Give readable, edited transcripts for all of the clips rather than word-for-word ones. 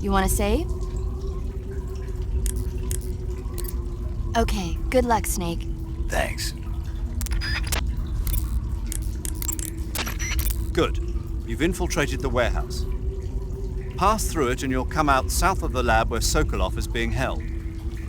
You want to save? Okay, good luck, Snake. Thanks. Good. You've infiltrated the warehouse. Pass through it and you'll come out south of the lab where Sokolov is being held.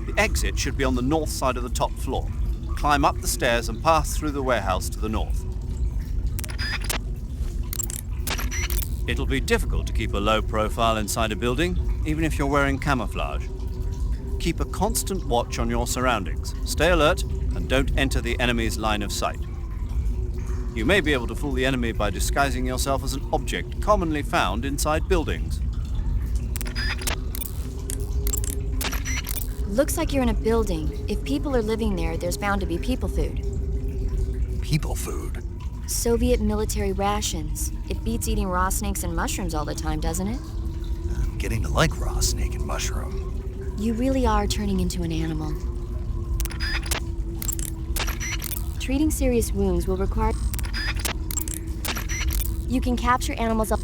The exit should be on the north side of the top floor. Climb up the stairs and pass through the warehouse to the north. It'll be difficult to keep a low profile inside a building, even if you're wearing camouflage. Keep a constant watch on your surroundings. Stay alert and don't enter the enemy's line of sight. You may be able to fool the enemy by disguising yourself as an object commonly found inside buildings. Looks like you're in a building. If people are living there, there's bound to be people food. People food? Soviet military rations. It beats eating raw snakes and mushrooms all the time, doesn't it? I'm getting to like raw snake and mushroom. You really are turning into an animal. Treating serious wounds will require... You can capture animals up...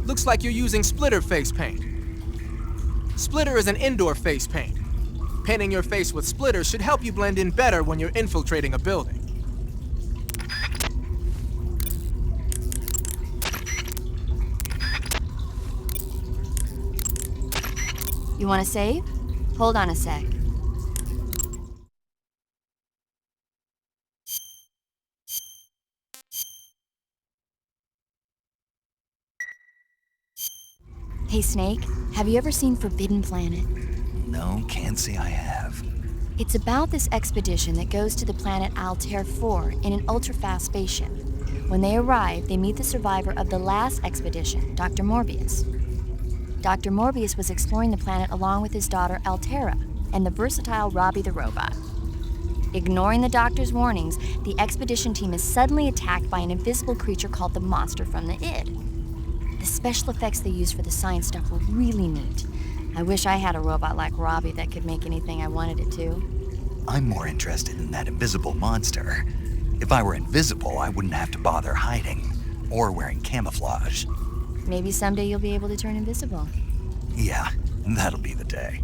Looks like you're using splitter face paint. Splitter is an indoor face paint. Painting your face with splitter should help you blend in better when you're infiltrating a building. You want to save? Hold on a sec. Hey, Snake, have you ever seen Forbidden Planet? No, can't say I have. It's about this expedition that goes to the planet Altair 4 in an ultra-fast spaceship. When they arrive, they meet the survivor of the last expedition, Dr. Morbius. Dr. Morbius was exploring the planet along with his daughter Altera and the versatile Robbie the robot. Ignoring the doctor's warnings, the expedition team is suddenly attacked by an invisible creature called the Monster from the id. The special effects they used for the science stuff were really neat. I wish I had a robot like Robbie that could make anything I wanted it to. I'm more interested in that invisible monster. If I were invisible, I wouldn't have to bother hiding or wearing camouflage. Maybe someday you'll be able to turn invisible. Yeah, that'll be the day.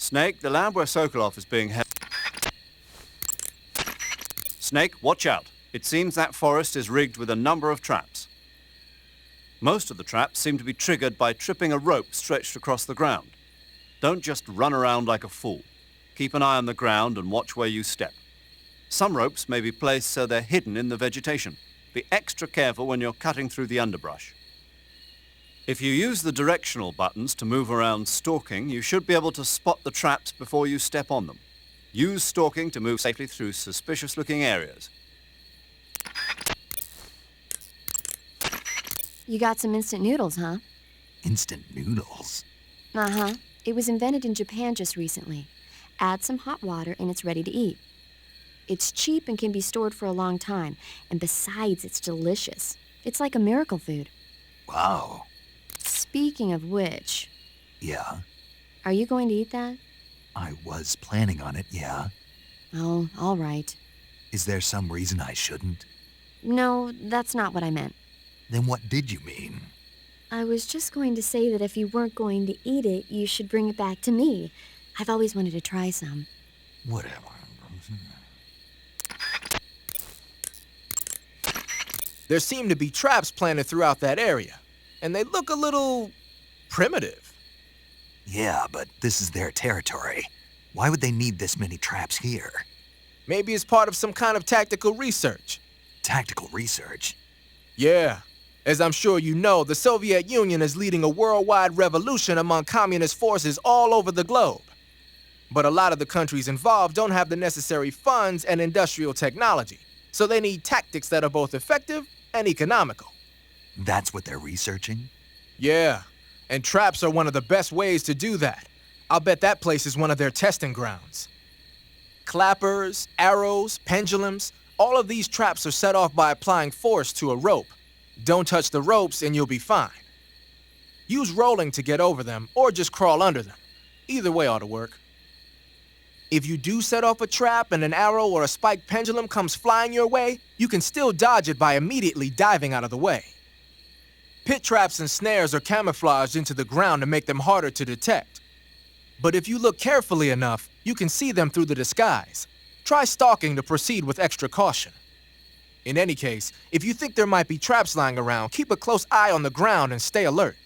Snake, the lab where Sokolov is being held. Snake, watch out. It seems that forest is rigged with a number of traps. Most of the traps seem to be triggered by tripping a rope stretched across the ground. Don't just run around like a fool. Keep an eye on the ground and watch where you step. Some ropes may be placed so they're hidden in the vegetation. Be extra careful when you're cutting through the underbrush. If you use the directional buttons to move around stalking, you should be able to spot the traps before you step on them. Use stalking to move safely through suspicious-looking areas. You got some instant noodles, huh? Instant noodles? Uh-huh. It was invented in Japan just recently. Add some hot water and it's ready to eat. It's cheap and can be stored for a long time. And besides, it's delicious. It's like a miracle food. Wow. Speaking of which... Yeah? Are you going to eat that? I was planning on it, yeah. Oh, all right. Is there some reason I shouldn't? No, that's not what I meant. Then what did you mean? I was just going to say that if you weren't going to eat it, you should bring it back to me. I've always wanted to try some. Whatever. There seem to be traps planted throughout that area, and they look a little primitive. Yeah, but this is their territory. Why would they need this many traps here? Maybe it's part of some kind of tactical research. Tactical research? Yeah. As I'm sure you know, the Soviet Union is leading a worldwide revolution among communist forces all over the globe. But a lot of the countries involved don't have the necessary funds and industrial technology, so they need tactics that are both effective and economical. That's what they're researching? Yeah, and traps are one of the best ways to do that. I'll bet that place is one of their testing grounds. Clappers, arrows, pendulums, all of these traps are set off by applying force to a rope. Don't touch the ropes and you'll be fine. Use rolling to get over them, or just crawl under them. Either way ought to work. If you do set off a trap and an arrow or a spiked pendulum comes flying your way, you can still dodge it by immediately diving out of the way. Pit traps and snares are camouflaged into the ground to make them harder to detect. But if you look carefully enough, you can see them through the disguise. Try stalking to proceed with extra caution. In any case, if you think there might be traps lying around, keep a close eye on the ground and stay alert.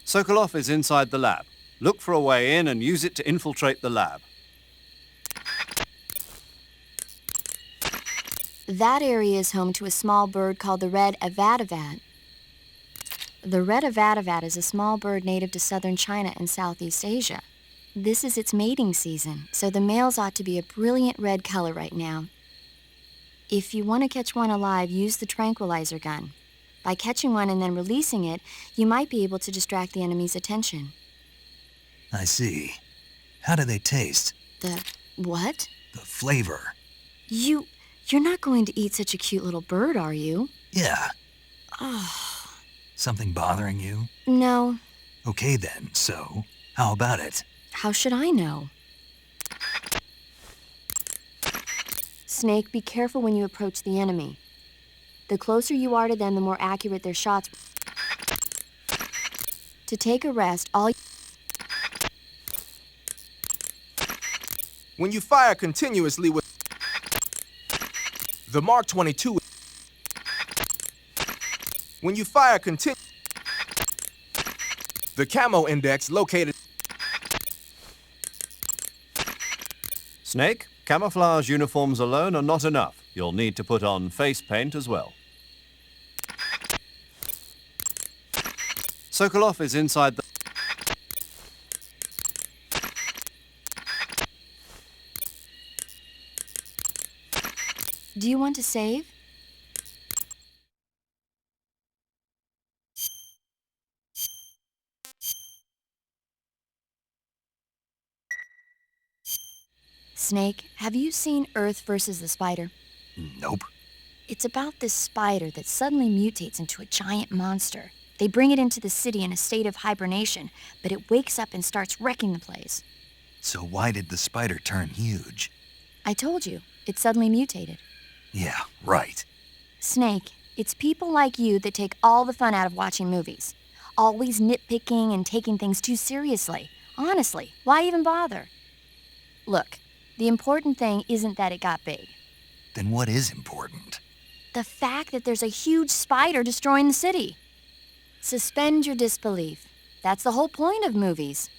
Sokolov is inside the lab. Look for a way in and use it to infiltrate the lab. That area is home to a small bird called the red avadavat. The red avadavat is a small bird native to southern China and Southeast Asia. This is its mating season, so the males ought to be a brilliant red color right now. If you want to catch one alive, use the tranquilizer gun. By catching one and then releasing it, you might be able to distract the enemy's attention. I see. How do they taste? The what? The flavor. You're not going to eat such a cute little bird, are you? Yeah. Oh. Something bothering you? No. Okay then, so how about it? How should I know? Snake, be careful when you approach the enemy. The closer you are to them, the more accurate their shots. To take a rest, When you fire continuously with the Mark 22, when you fire the camo index located. Snake, camouflage uniforms alone are not enough. You'll need to put on face paint as well. Sokolov is inside the... Do you want to save? Snake, have you seen Earth versus the Spider? Nope. It's about this spider that suddenly mutates into a giant monster. They bring it into the city in a state of hibernation, but it wakes up and starts wrecking the place. So why did the spider turn huge? I told you, it suddenly mutated. Yeah, right. Snake, it's people like you that take all the fun out of watching movies. Always nitpicking and taking things too seriously. Honestly, why even bother? Look, the important thing isn't that it got big. Then what is important? The fact that there's a huge spider destroying the city. Suspend your disbelief. That's the whole point of movies.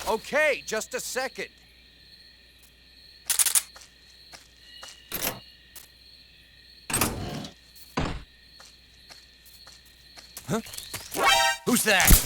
Okay, just a second. Who's that?